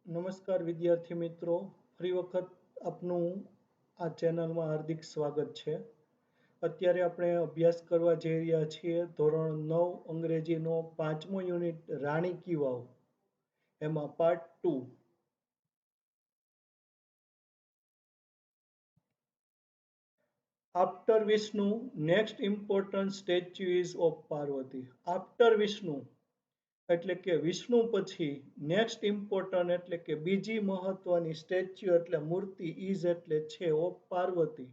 નમસ્કાર વિદ્યાર્થી મિત્રો, ફરી વખત આપનું આ ચેનલમાં હાર્દિક સ્વાગત છે. અત્યારે આપણે અભ્યાસ કરવા જઈ રહ્યા છીએ ધોરણ 9 અંગ્રેજીનો 5મો યુનિટ રાણી કી વાવ, એમાં part 2. After Vishnu next important statue is of Parvati. After Vishnu એટલે કે વિષ્ણુ પછી નેક્સ્ટ ઇમ્પોર્ટન્ટ એટલે કે બીજી મહત્વની સ્ટેચ્યુ એટલે મૂર્તિ ઇઝ એટલે છે ઓફ પાર્વતી,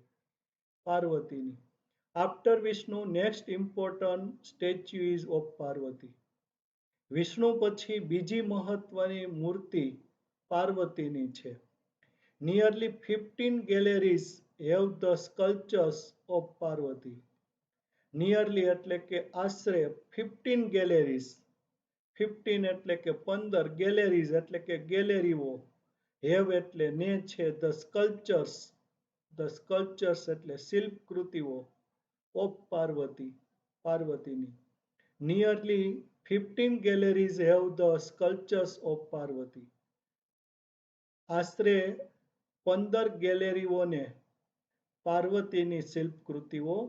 પાર્વતીની. After Vishnu next important statue is of Parvati. Vishnu પછી બીજી મહત્વની મૂર્તિ પાર્વતીની છે. Nearly 15 galleries have the sculptures of Parvati. Nearly એટલે કે આશરે 15 ગેલેરીઝ, 15 એટલે કે 15, ગેલેરીઝ એટલે કે ગેલેરીઓ, હેવ એટલે ને છે, ધ સ્કલ્પચર્સ એટલે શિલ્પકૃતિઓ, ઓફ પાર્વતી, પાર્વતીની. Nearly 15 galleries have the sculptures of Parvati. આશરે 15 ગેલેરીઓને પાર્વતીની શિલ્પકૃતિઓ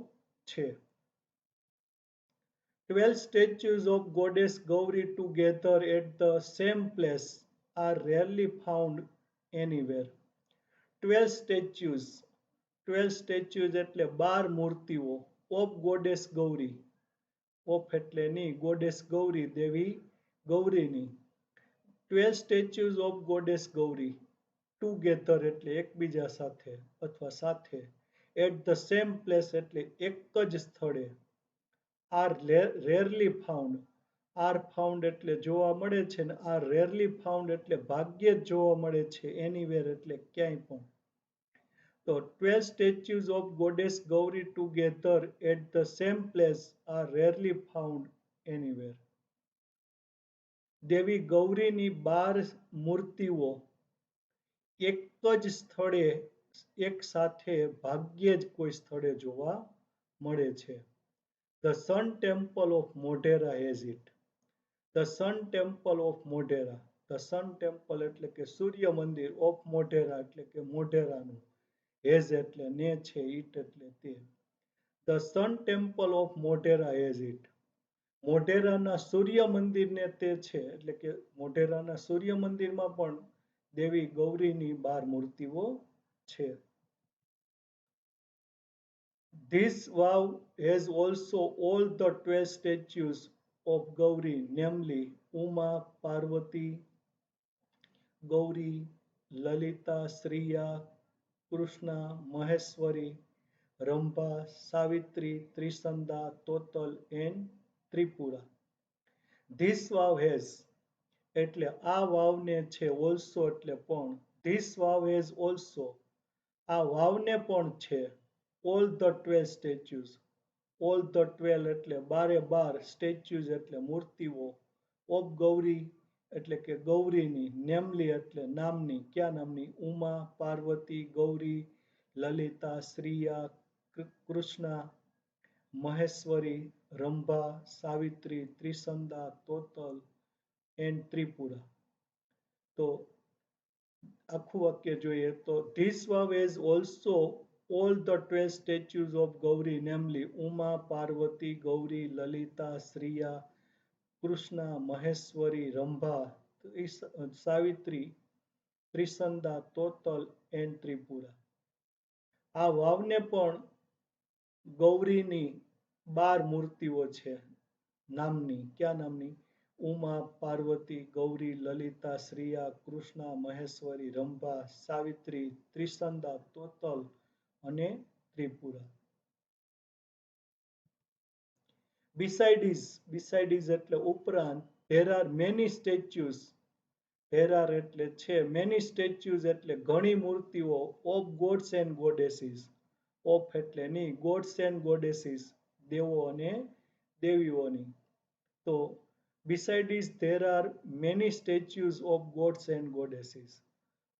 છે. 12 statues of goddess Gauri together at the same place are rarely found anywhere. 12 statues, 12 statues એટલે 12 મૂર્તિઓ ઓફ ગોડેસ ગૌરી, ઓફ એટલે ની, ગોડેસ ગૌરી, દેવી ગૌરીની. 12 statues of goddess Gauri together એટલે એકબીજા સાથે અથવા સાથે, એટ ધ સેમ પ્લેસ એટલે એક જ સ્થળે, are rarely found, are found એટલે જોવા મળે છે ને આર રેરલી ફાઉન્ડ એટલે ભાગ્યે જ જોવા મળે છે, એનીવેર એટલે ક્યાંય પણ. તો 12 statues of goddess Gauri together at the same place are rarely found anywhere. દેવી ગૌરીની 12 મૂર્તિઓ એક જ સ્થળે એક સાથે ભાગ્યે જ કોઈ સ્થળે જોવા મળે છે. The Sun Temple of Modhera has it. The Sun Temple of Modhera. The Sun Temple એટલે કે સૂર્ય મંદિર, ઓફ મોઢેરા એટલે કે મોઢેરાનું, હેઝ એટલે ને છે, ઇટ એટલે તે. The Sun Temple of Modhera has it. મોઢેરાના સૂર્ય મંદિરને તે છે, એટલે કે મોઢેરાના સૂર્ય મંદિરમાં પણ દેવી ગૌરીની 12 મૂર્તિઓ છે. This vow has also all the 12 statues of Gauri, namely Uma, Parvati, Gauri, Lalita, Shriya, Krishna, Maheshwari, Rambha, Savitri, Trisanda, Total and Tripura. This vow has એટલે આ વાવને છે, also એટલે પણ, this vow has also આ વાવને પણ છે, all the 12 statues, all the 12 એટલે 12 statues એટલે મૂર્તિઓ, of ગૌરી એટલે કે ગૌરીની, નેમલી એટલે નામની, ક્યાં નામની, ઉમા, પાર્વતી, ગૌરી, લલિતા, શ્રીયા, કૃષ્ણા, મહેશ્વરી, રંભા, સાવિત્રી, ત્રિસંદા, તોતલ એન્ડ ત્રિપુરા. તો આખું વાક્ય જોઈએ તો this vow has also all the 12 statues of Gauri, namely Uma, Parvati, Gauri, Lalita, Shriya, Krishna, Maheshwari, Rambha, Savitri, Trisanda, Total and Tripura. આ વાવને પણ ગૌરીની 12 મૂર્તિઓ છે, નામની, ક્યાં નામની, ઉમા, પાર્વતી, ગૌરી, લલિતા, શ્રીયા, કૃષ્ણા, મહેશ્વરી, રંભા, સાવિત્રી, ત્રિસંદા, તોતલ અને ત્રિપુરા. Besides એટલે ઉપરાંત, there are many statues, there are એટલે છે, many statues એટલે ઘણી મૂર્તિઓ, of gods and goddesses, of એટલે ની, gods and goddesses દેવો અને દેવીઓની. તો besides there are many statues of gods and goddesses.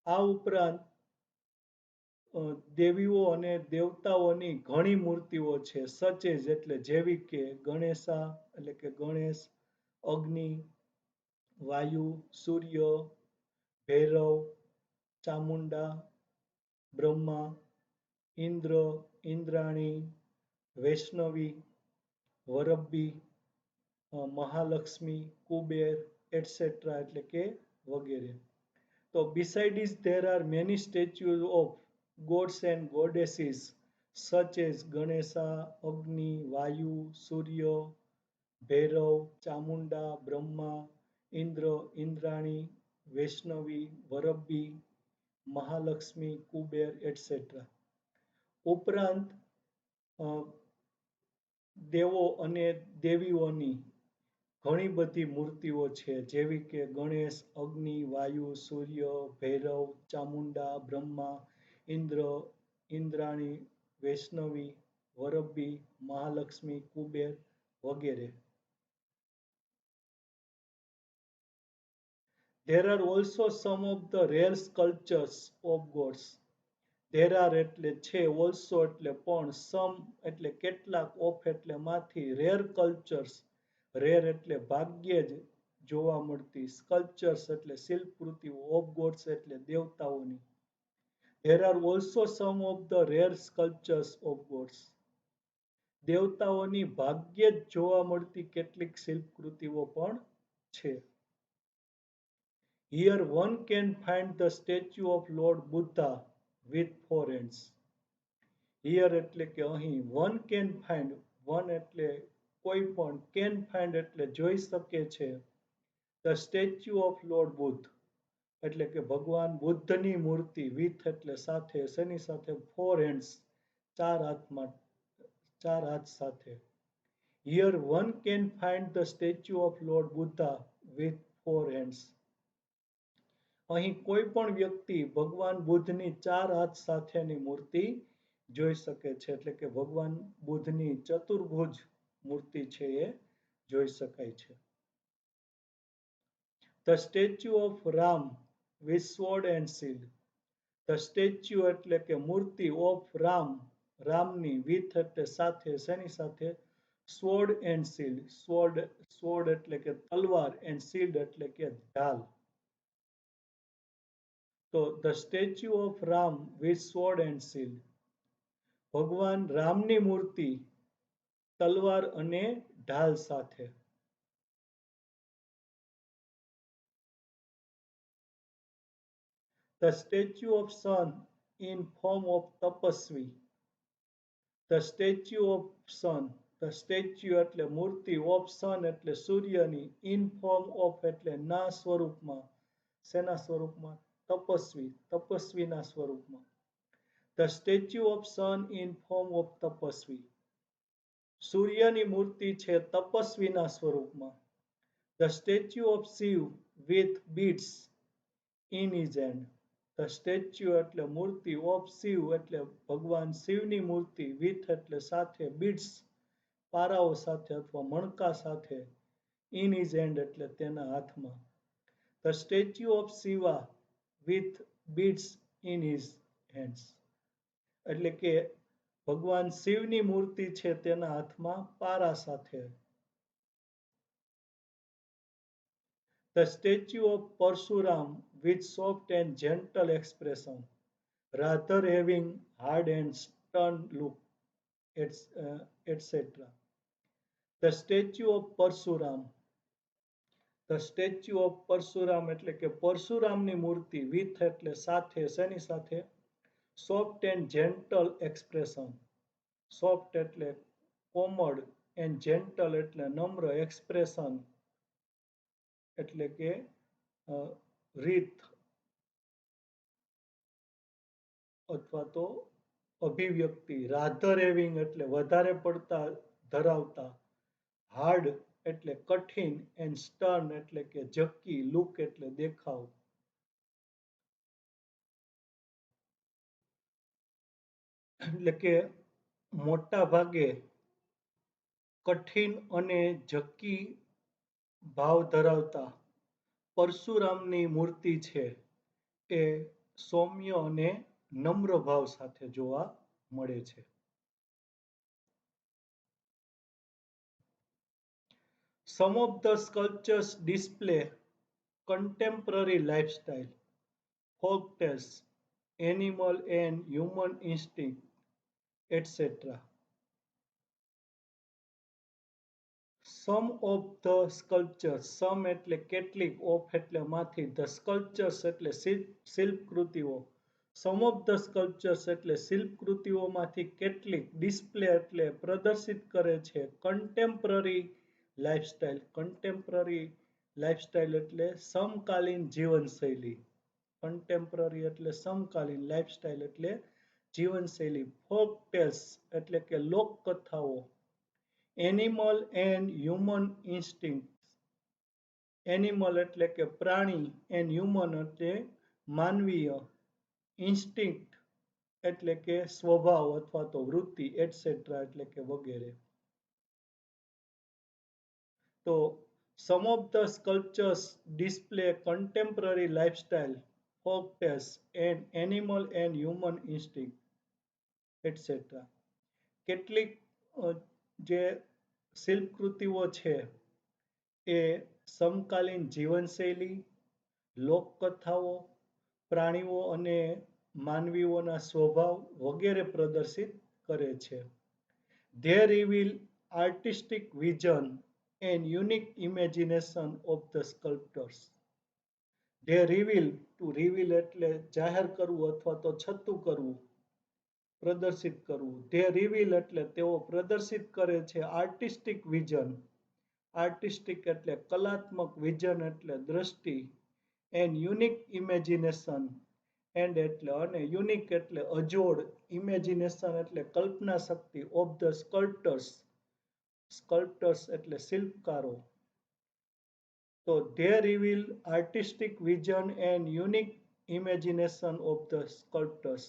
આ ઉપરાંત દેવીઓ અને દેવતાઓની ઘણી મૂર્તિઓ છે, such as એટલે જેવી કે ગણેશા એટલે કે ગણેશ, અગ્નિ, વાયુ, સૂર્ય, ભૈરવ, ચામુંડા, બ્રહ્મા, ઇન્દ્ર, ઇન્દ્રાણી, વૈષ્ણવી, વરબ્બી, મહાલક્ષ્મી, કુબેર, etc. એટલે કે વગેરે. So besides there are many statues of gods and goddesses such as Ganesha, Agni, Vayu, Surya, Bhairav, Chamunda, Brahma, Indra, Indrani, Vaishnavi, Varabbi, Mahalakshmi, Kuber, etc. ઉપરાંત દેવો અને દેવીઓની ઘણી બધી મૂર્તિઓ છે જેવી કે ગણેશ, અગ્નિ, વાયુ, સૂર્ય, ભૈરવ, ચામુંડા, બ્રહ્મા, ઇન્દ્ર, ઇન્દ્રાણી, વૈષ્ણવી, વરબ્બી, મહાલક્ષ્મી, કુબેર વગેરે. There are also some of the rare sculptures of gods. There are એટલે છે, also એટલે પણ, some એટલે કેટલાક, of એટલે માંથી, rare cultures, rare એટલે ભાગ્યે જ જોવા મળતી, sculptures એટલે શિલ્પકૃતિઓ, of gods એટલે દેવતાઓની. There are also some of the rare sculptures of gods. દેવતાઓની ભાગ્યે જ જોવા મળતી કેટલીક શિલ્પકૃતિઓ પણ છે. Here one can find the statue of Lord Buddha with four hands. Here એટલે કે અહીં, one can find, one એટલે કોઈ પણ, can find એટલે જોઈ શકે છે, the statue of Lord Buddha એટલે કે ભગવાન બુદ્ધની મૂર્તિ, with એટલે સાથે, શેની સાથે, four hands, ચાર હાથમાં, ચાર હાથ સાથે. Here one can find the statue of Lord Buddha with four hands. અહીં કોઈ પણ વ્યક્તિ ભગવાન બુદ્ધની ચાર હાથ સાથેની મૂર્તિ જોઈ શકે છે, એટલે કે ભગવાન બુદ્ધની ચતુર્ભુજ મૂર્તિ છે એ જોઈ શકાય છે. The statue of Ram with sword and shield. The statue એટલે કે મૂર્તિ of Ram, રામની, with એટલે સાથે, શેની સાથે, sword and shield. Sword એટલે કે તલવાર, and shield એટલે કે ઢાલ. તો the statue of Ram with sword and shield. ભગવાન રામની મૂર્તિ તલવાર અને ઢાલ સાથે. The statue of sun in form of tapasvi. The statue of sun, the statue એટલે મૂર્તિ, of sun એટલે સૂર્યની, in form of એટલે ના સ્વરૂપમાં, શેના સ્વરૂપમાં, તપસ્વી, તપસ્વીના સ્વરૂપમાં. The statue of sun in form of tapasvi. સૂર્યની મૂર્તિ છે તપસ્વીના સ્વરૂપમાં. The statue of Shiv with beads in his hand. The statue એટલે મૂર્તિ, of Shiv એટલે ભગવાન શિવની મૂર્તિ, with એટલે સાથે, beads પારાઓ સાથે અથવા મણકા સાથે, in his hand એટલે તેના હાથમાં. The statue of Shiva with beads in his hands. એટલે કે ભગવાન શિવની મૂર્તિ છે તેના હાથમાં પારા સાથે. The statue of Parsuram with soft and gentle expression, rather having hard and stern look, etc. The statue of Parsuram. The statue of Parsuram એટલે કે પરશુરામની મૂર્તિ, with એટલે સાથે, શેની સાથે, soft and gentle expression. Soft એટલે કોમળ, and gentle એટલે નમ્ર, expression એટલે કે રીત અથવા તો અભિવ્યક્તિ. રાધર હેવિંગ એટલે વધારે પડતા ધરાવતા, હાર્ડ એટલે કઠિન, એન્ડ સ્ટર્ન એટલે કે ઝક્કી, લુક એટલે દેખાવ. એટલે કે મોટા ભાગે કઠિન અને ઝક્કી ભાવ ધરાવતા પરશુરામની મૂર્તિ છે એ સૌમ્ય અને નમ્ર ભાવ સાથે જોવા મળે છે. Some of the sculptures display contemporary lifestyle. folk tales, animal and human instinct, etc. Some of the sculptures, some એટલે કેટલીક of એટલે માંથી, the sculptures એટલે શિલ્પકૃતિઓ, some of the sculptures એટલે શિલ્પકૃતિઓમાંથી કેટલીક ડિસ્પ્લે એટલે પ્રદર્શિત કરે છે contemporary lifestyle. Contemporary lifestyle એટલે સમકાલીન જીવનશૈલી. Contemporary એટલે સમકાલીન, lifestyle એટલે જીવનશૈલી. folk tales એટલે કે લોકકથાઓ. Animal and human instinct. Animal એટલે કે પ્રાણી એન્ડ હ્યુમન એટલે માનવીય. ઇન્સ્ટિંક્ટ એટલે કે સ્વભાવ અથવા તો વૃત્તિ એટસેટ્રા એટલે કે વગેરે. તો some of the sculptures display contemporary lifestyle, folk tales and animal and human instinct etc. કેટલીક જે શિલ્પકૃતિઓ છે એ સમકાલીન જીવનશૈલી, લોકકથાઓ, પ્રાણીઓ અને માનવીઓના સ્વભાવ વગેરે પ્રદર્શિત કરે છે. They reveal artistic vision and unique imagination of the sculptors. They reveal, to reveal એટલે જાહેર કરવું અથવા તો છતું કરવું, પ્રદર્શિત કરવું. They reveal એટલે તેઓ પ્રદર્શિત કરે છે આર્ટિસ્ટિક વિઝન. આર્ટિસ્ટિક એટલે કલાત્મક, વિઝન એટલે દ્રષ્ટિ, એન્ડ યુનિક ઇમેજિનેશન, એન્ડ એટલે અને યુનિક એટલે અજોડ, ઇમેજિનેશન એટલે કલ્પના શક્તિ, ઓફ ધ સ્કલ્પ્ટર્સ. સ્કલ્પ્ટર્સ એટલે શિલ્પકારો. તો they reveal artistic vision and unique imagination of the sculptors.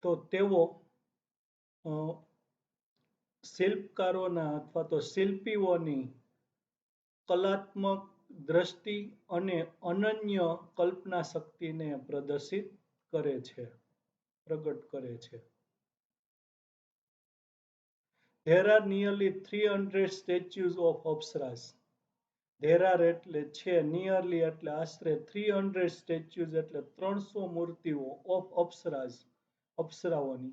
તો તેઓ શિલ્પકારોના અથવા તો શિલ્પીઓની કલાત્મક દ્રષ્ટિ અને અનન્ય કલ્પના શક્તિને પ્રદર્શિત કરે છે, પ્રગટ કરે છે. There are nearly 300 statues of Apsaras. There are એટલે છે, nearly એટલે આશરે 300 statues એટલે 300 મૂર્તિઓ of Apsaras, અપ્સરાઓની.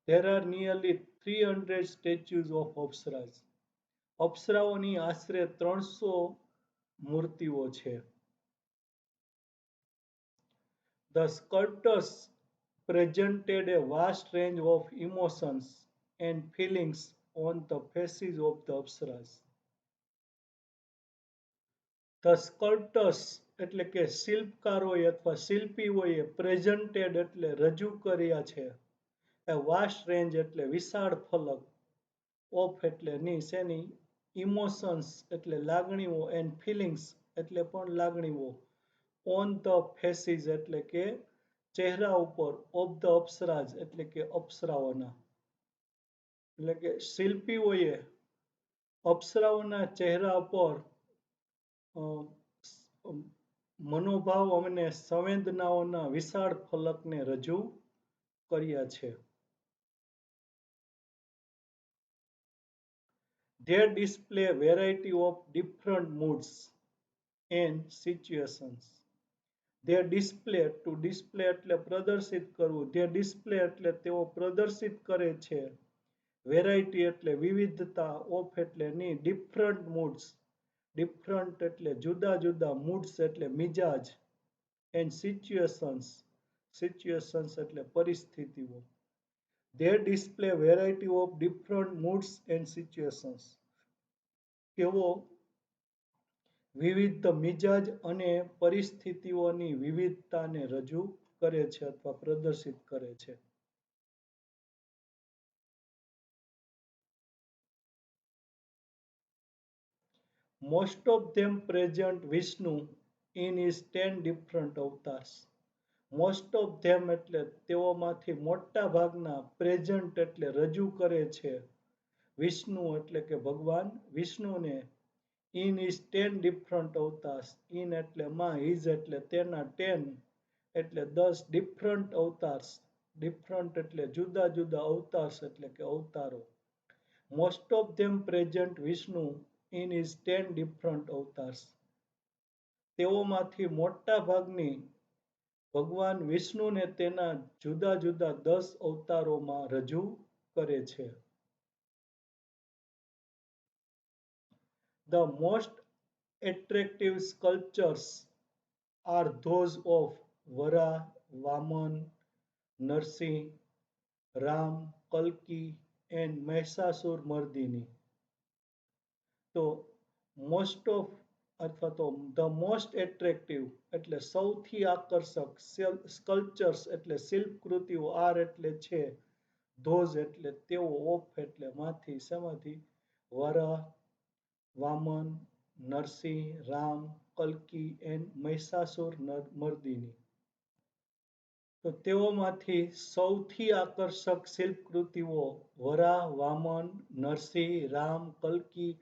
There are nearly 300 statues of Apsaras. અપ્સરાઓની આશરે 300 મૂર્તિઓ છે. The sculptors presented a vast range of emotions and feelings on the faces of the Apsaras. The sculptors એટલે કે શિલ્પકારોએ અથવા શિલ્પીઓએ presented એટલે રજૂ કર્યા છે. A vast range એટલે વિશાળ ફલક, of એટલે ની શેની, ઇમોશન્સ એટલે લાગણીઓ, એન્ડ ફિલિંગ્સ એટલે પણ લાગણીઓ, ઓન ધ ફેસીસ એટલે કે ચહેરા ઉપર, ઓફ ધ અપ્સરાજ એટલે કે અપ્સરાઓના. એટલે કે શિલ્પીઓએ અપ્સરાઓના ચહેરા પર મનોભાવ અને સંવેદનાઓના વિશાળ ફલકને રજૂ કર્યા છે. They display variety of different moods and situations. They display, to display એટલે પ્રદર્શિત કરવું. They display એટલે તેઓ પ્રદર્શિત કરે છે. Variety એટલે વિવિધતા, of એટલે ની, different moods, different એટલે જુદા જુદા, moods એટલે મિજાજ, and situations, situations એટલે પરિસ્થિતિઓ. They display variety of different moods and situations. તેઓ વિવિધ મિજાજ અને પરિસ્થિતિઓની વિવિધતાને રજૂ કરે છે અથવા પ્રદર્શિત કરે છે. Most of them present Vishnu in his 10 different avatars. Most of them એટલે તેઓમાંથી મોટા ભાગના પ્રેઝન્ટ એટલે રજૂ કરે છે વિષ્ણુ એટલે કે ભગવાન વિષ્ણુને, in his 10 different avatars. In એટલે માં, his એટલે તેના, 10 એટલે 10 different avatars. Different એટલે જુદા જુદા, avatars એટલે કે અવતારો. Most of them present Vishnu in his 10 different avatars. તેઓમાંથી મોટા ભાગની ભગવાન વિષ્ણુને તેના જુદા જુદા 10 અવતારોમાં રજૂ કરે છે. The most attractive sculptures are those of Vara, Vaman, Narsi, Ram, Kalki, and Mahishasur-mardini. તો મોસ્ટ ઓફ અથવા તો ધ મોસ્ટ એટ્રેક્ટિવ એટલે સૌથી આકર્ષક સ્કલ્પચર્સ એટલે શિલ્પકૃતિઓ આર એટલે છે, ધોઝ એટલે તેઓ, ઓફ એટલે માંથી, શેમાંથી, વરાહ, વામન, નરસિંહ, રામ, કલ્કી એન્ડ મહિષાસુર મર્દિની. તો તેઓમાંથી સૌથી આકર્ષક શિલ્પકૃતિઓ વરાહ, વામન, નરસિંહ, રામ, કલ્કી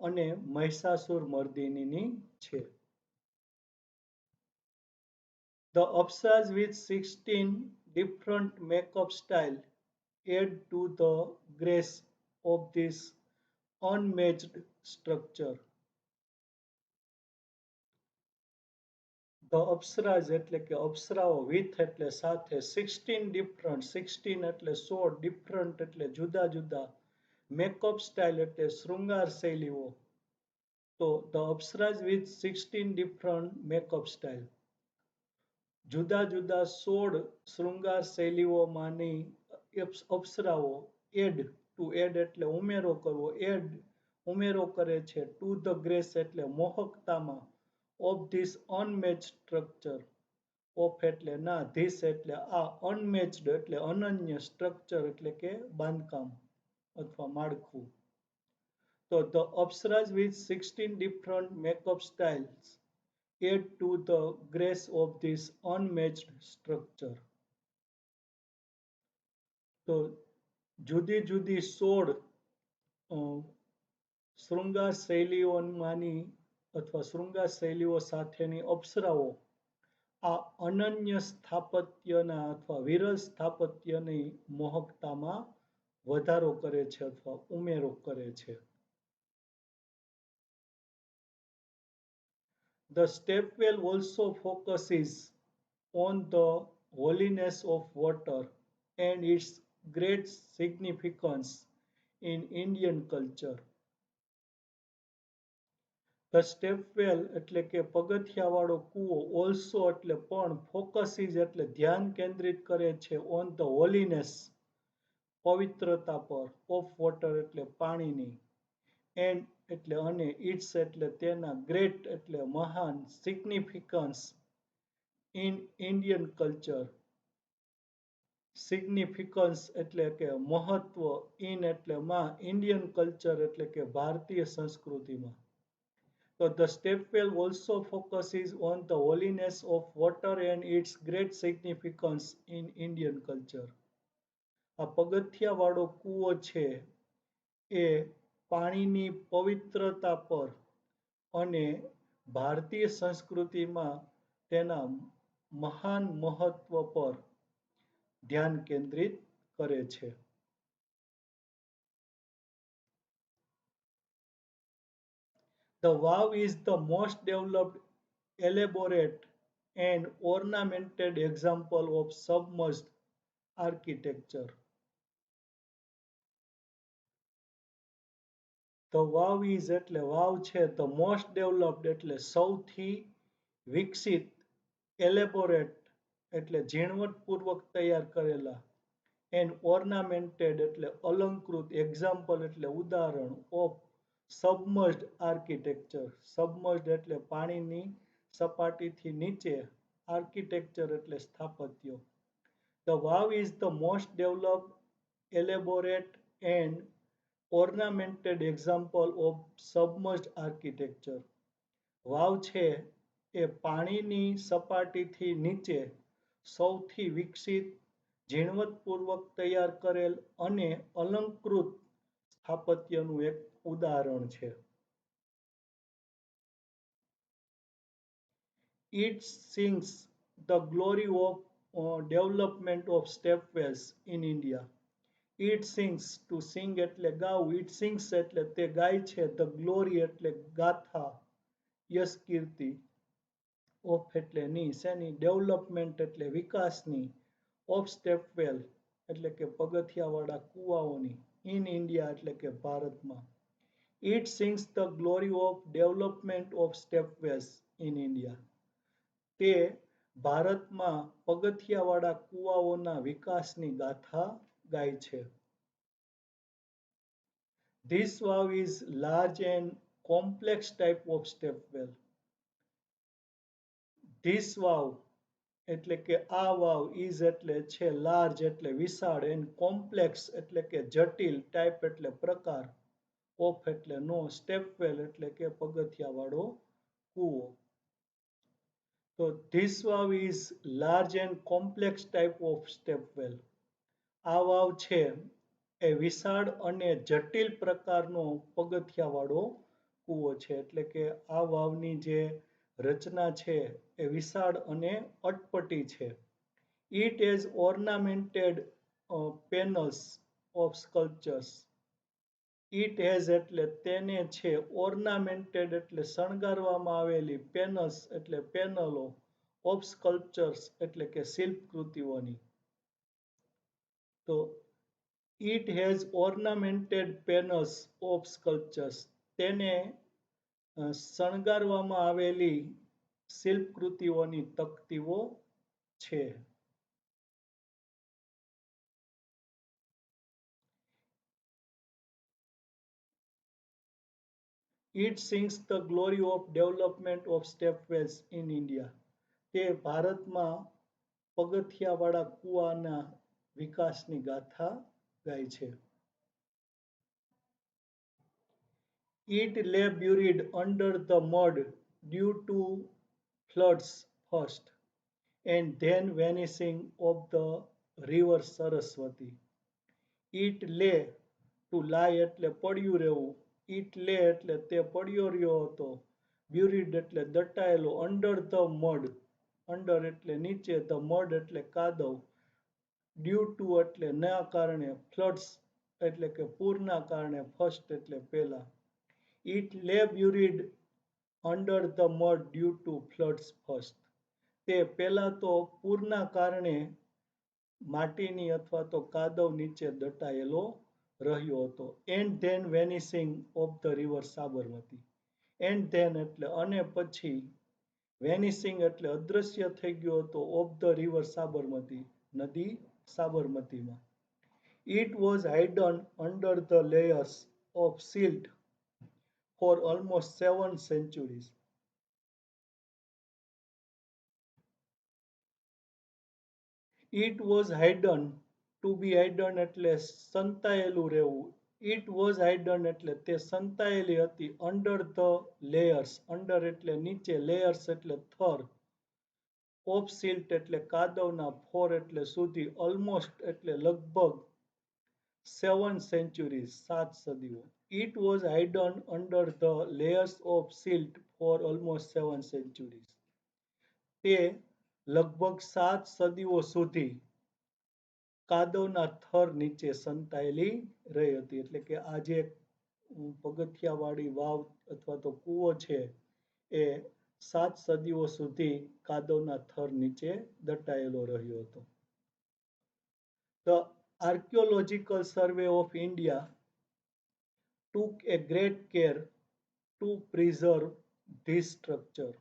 અને મહિષાસુર મર્દિનીની છે. The Apsaras with 16 different makeup style add to the grace of this unmatched structure. The Apsaras એટલે કે અપ્સરાઓ with એટલે સાથે 16 different 16 એટલે 16 different એટલે જુદા જુદા મેકઅપ સ્ટાઇલ એટલે શૃંગાર શૈલીઓ. તો the Apsaras with 16 different makeup style જુદા જુદા 16 શૃંગાર શૈલીઓમાંની અપ્સરાઓ એડ એટલે ઉમેરો કરવો, ઉમેરો કરે છે ટુ ધ ગ્રેસ એટલે મોહકતામાં ઓફ ધીસ અનમેચ્ડ સ્ટ્રક્ચર, ઓફ એટલે ના, ધીસ એટલે આ, અનમેચ્ડ એટલે અનન્ય, સ્ટ્રક્ચર એટલે કે બાંધકામ અથવા માળખું. તો the apsaras with 16 different makeup styles add to the grace of this unmatched structure. તો જુદી જુદી 16 શૃંગાર શૈલીઓમાંની અથવા શૃંગાર શૈલીઓ સાથેની અપ્સરાઓ આ અનન્ય સ્થાપત્યના અથવા વિરલ સ્થાપત્યની મોહકતામાં વધારો કરે છે અથવા ઉમેરો કરે છે. The stepwell also focuses on the holiness of water and its great significance in Indian culture. The stepwell એટલે કે પગથિયાવાળો કૂવો, also એટલે પણ, focuses એટલે ધ્યાન કેન્દ્રિત કરે છે on the holiness પવિત્રતા પર, of water એટલે પાણીની, and એટલે અને, its એટલે તેના, great એટલે મહાન, significance in Indian culture. Significance એટલે કે મહત્વ, ઇન એટલે માં, ઇન્ડિયન કલ્ચર એટલે કે ભારતીય સંસ્કૃતિમાં. So the stepwell also focuses on the holiness of water and its great significance in Indian culture. આ પગથિયાવાળો કૂવો છે એ પાણીની પવિત્રતા પર અને ભારતીય સંસ્કૃતિમાં તેના મહાન મહત્વ પર ધ્યાન કેન્દ્રિત કરે છે. The Vav is the most developed, elaborate, and ornamented example of submerged architecture. The Vav is એટલે વાવ છે, the most developed એટલે સૌથી વિકસિત, elaborate એટલે ઝીણવટપૂર્વક તૈયાર કરેલા, and ornamented એટલે અલંકૃત, example એટલે ઉદાહરણ, of submerged architecture. Submerged એટલે પાણીની સપાટીથી નીચે, architecture એટલે સ્થાપત્ય. The Vav is the most developed, elaborate, and ornamented example of submerged architecture. વાવ છે એ પાણીની સપાટીથી નીચે સૌથી વિકસિત, ઝીણવટપૂર્વક તૈયાર કરેલ અને અલંકૃત સ્થાપત્યનું એક ઉદાહરણ છે. It sings the glory of development of stepwells in India. It sings, to sing એટલે ગાવું, it sings એટલે તે ગાય છે, the glory એટલે ગાથા, યશ કીર્તિ, ઓફ એટલે ની શેની ડેવલપમેન્ટ એટલે વિકાસની ઓફ સ્ટેપવેલ એટલે કે પગથિયાવાળા કુવાઓની ઇન ઇન્ડિયા એટલે કે ભારતમાં. It sings the glory of development of stepwells in India. તે ભારતમાં પગથિયાવાળા કુવાઓના વિકાસની ગાથા ગાય છે. This valve is large and complex type of step valve. This valve એટલે કે આ વાવ ઇઝ એટલે છે લાર્જ એટલે વિશાળ એન્ડ કોમ્પ્લેક્સ એટલે કે જટિલ ટાઈપ એટલે પ્રકાર ઓફ એટલે નો સ્ટેપવેલ એટલે કે પગથિયાવાળો કૂવો. તો this vav is large and complex type of stepwell. આ વાવ છે એ વિશાળ અને જટિલ પ્રકારનો પગથિયાવાળો કૂવો છે એટલે કે આ વાવની જે રચના છે એ વિશાળ અને અટપટી છે. It has ornamented panels of sculptures. It has એટલે તેને છે ઓર્નામેન્ટેડ એટલે શણગારવામાં આવેલી પેનલ્સ એટલે પેનલો ઓફ સ્કલ્પચર્સ એટલે કે શિલ્પકૃતિઓની. તો it has ornamented panels of sculptures. તેને શણગારવામાં આવેલી શિલ્પકૃતિઓની તકતીઓ છે. It sings the glory of development of stepwells in India. તે ભારતમાં પગથિયાવાળા કૂવાના વિકાસની ગાથા ગાય છે. It lay buried under the mud due to floods first, and then vanishing of the river Saraswati. It lay to lie એટલે પડ્યું રહેવું. It lay એટલે તે પડ્યો રહ્યો હતો. Buried એટલે દટાયેલો. Under the mud. Under એટલે નીચે. The mud એટલે કાદવ. Due to એટલે ના કારણે. Floods એટલે કે પૂરના કારણે. First એટલે પહેલા. It lay buried under the mud due to floods first. તે પહેલા તો પૂરના કારણે માટીની અથવા તો કાદવ નીચે દટાયેલો રહ્યો હતો. And then vanishing of the river Sabarmati. And then એટલે અને પછી vanishing એટલે અદૃશ્ય થઈ ગયો હતો of the river સાબરમતી નદી સાબરમતીમાં. It was hidden under the layers of silt for almost 7 centuries. It was hidden. To be hidden એટલે સંતાયેલું રહેવું. It was hidden એટલે તે સંતાયેલી હતી. Under the layers. Under એટલે નીચે. Layers એટલે થર. Of silt એટલે કાદવના. For એટલે સુધી. Almost એટલે લગભગ. 7 centuries 7 સદીઓ. It was hidden under the layers of silt for almost 7 centuries. તે લગભગ 7 સદીઓ સુધી કાદવના થર નીચે સંતાયેલી રહી હતી. એટલે કે આ જે પગથિયાવાળી વાવ અથવા તો કૂવો છે એ 7 સદીઓ સુધી કાદવના થર નીચે દટાયેલો રહ્યો હતો. The Archaeological Survey of India took a great care to preserve this structure.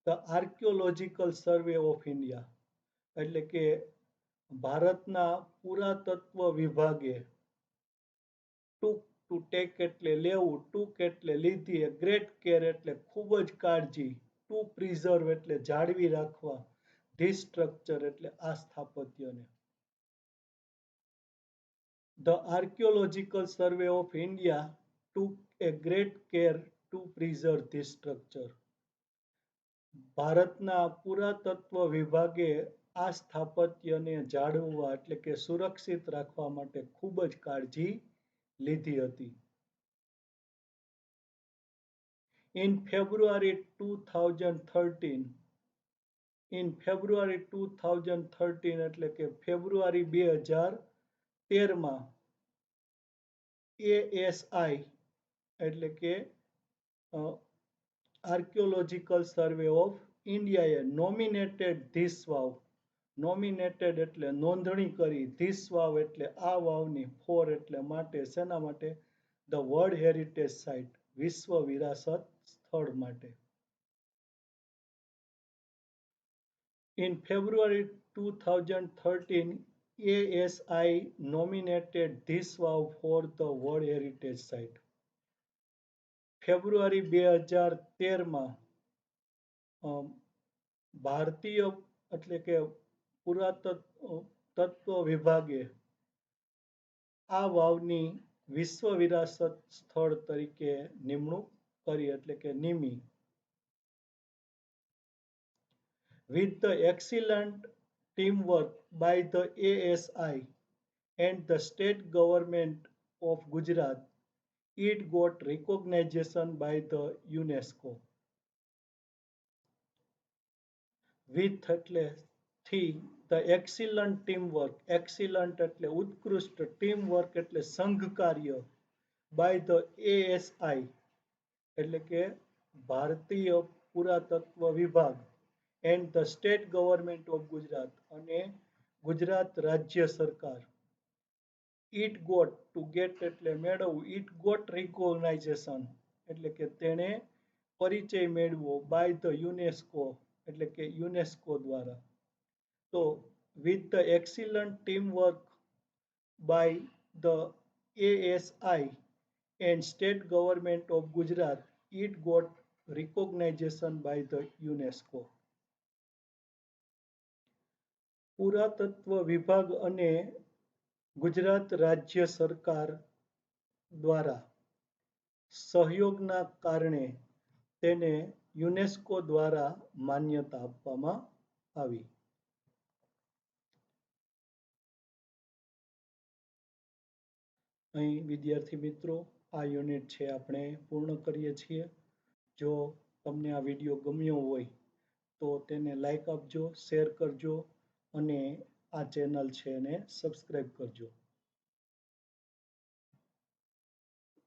The Archaeological Survey of India એટલે કે ભારતના પુરાતત્વ વિભાગે ટુ ટેક એટલે લેવું, ટુક એટલે લીધી, ગ્રેટ કેર એટલે ખૂબ જ કાળજી, ટુ પ્રિઝર્વ એટલે જાળવી રાખવા, ધીસ સ્ટ્રક્ચર એટલે આ સ્થાપત્યને. The Archaeological Survey of India took a great care to preserve this structure. ભારતના પુરાતત્વ વિભાગે આ સ્થાપત્યને જાળવવા એટલે કે સુરક્ષિત રાખવા માટે ખૂબ જ કાળજી લીધી હતી. In February 2013 એટલે કે ફેબ્રુઆરી 2013માં ASI એટલે કે આર્કિયોલોજીકલ સર્વે ઓફ ઇન્ડિયાએ નોમિનેટેડ ધીસ વાવ, નોમિનેટેડ એટલે નોંધણી કરી, ધીસ વાવ એટલે આ વાવની, ફોર એટલે માટે, શેના માટે? ધ વર્લ્ડ હેરિટેજ સાઇટ, વિશ્વ વિરાસત સ્થળ માટે. In February 2013, ASI nominated this wow for the World Heritage Site. ફેબ્રુઆરી 2013માં ભારતીય એટલે કે પુરાતત્વ વિભાગે આ વાવની વિશ્વ વિરાસત સ્થળ તરીકે નિમણૂક કરી એટલે કે નિમી. With the excellent teamwork by the ASI and the state government of Gujarat, it got recognition by the UNESCO. With એટલે થી the excellent teamwork, excellent એટલે ઉત્કૃષ્ટ, teamwork એટલે સંઘ કાર્ય, by the ASI એટલે કે ભારતીય પુરાતત્વ વિભાગ and the state government of Gujarat અને ગુજરાત રાજ્ય સરકાર. It got to get એટલે મેળવવું, it got recognition એટલે કે તેણે પરિચય મેળવો by the UNESCO એટલે કે યુનેસ્કો દ્વારા. તો with the excellent teamwork by the ASI and state government of Gujarat, it got recognition by the UNESCO. પુરાતત્વ વિભાગ અને ગુજરાત રાજ્ય સરકાર દ્વારા સહયોગના કારણે તેને યુનેસ્કો દ્વારા માન્યતા આપવામાં આવી. અહીં વિદ્યાર્થી મિત્રો આ યુનિટ છે આપણે પૂર્ણ કરીએ છીએ. જો તમને આ વિડીયો ગમ્યો હોય તો તેને લાઈક આપજો, શેર કરજો અને આ ચેનલ છે એને સબસ્ક્રાઈબ કરજો.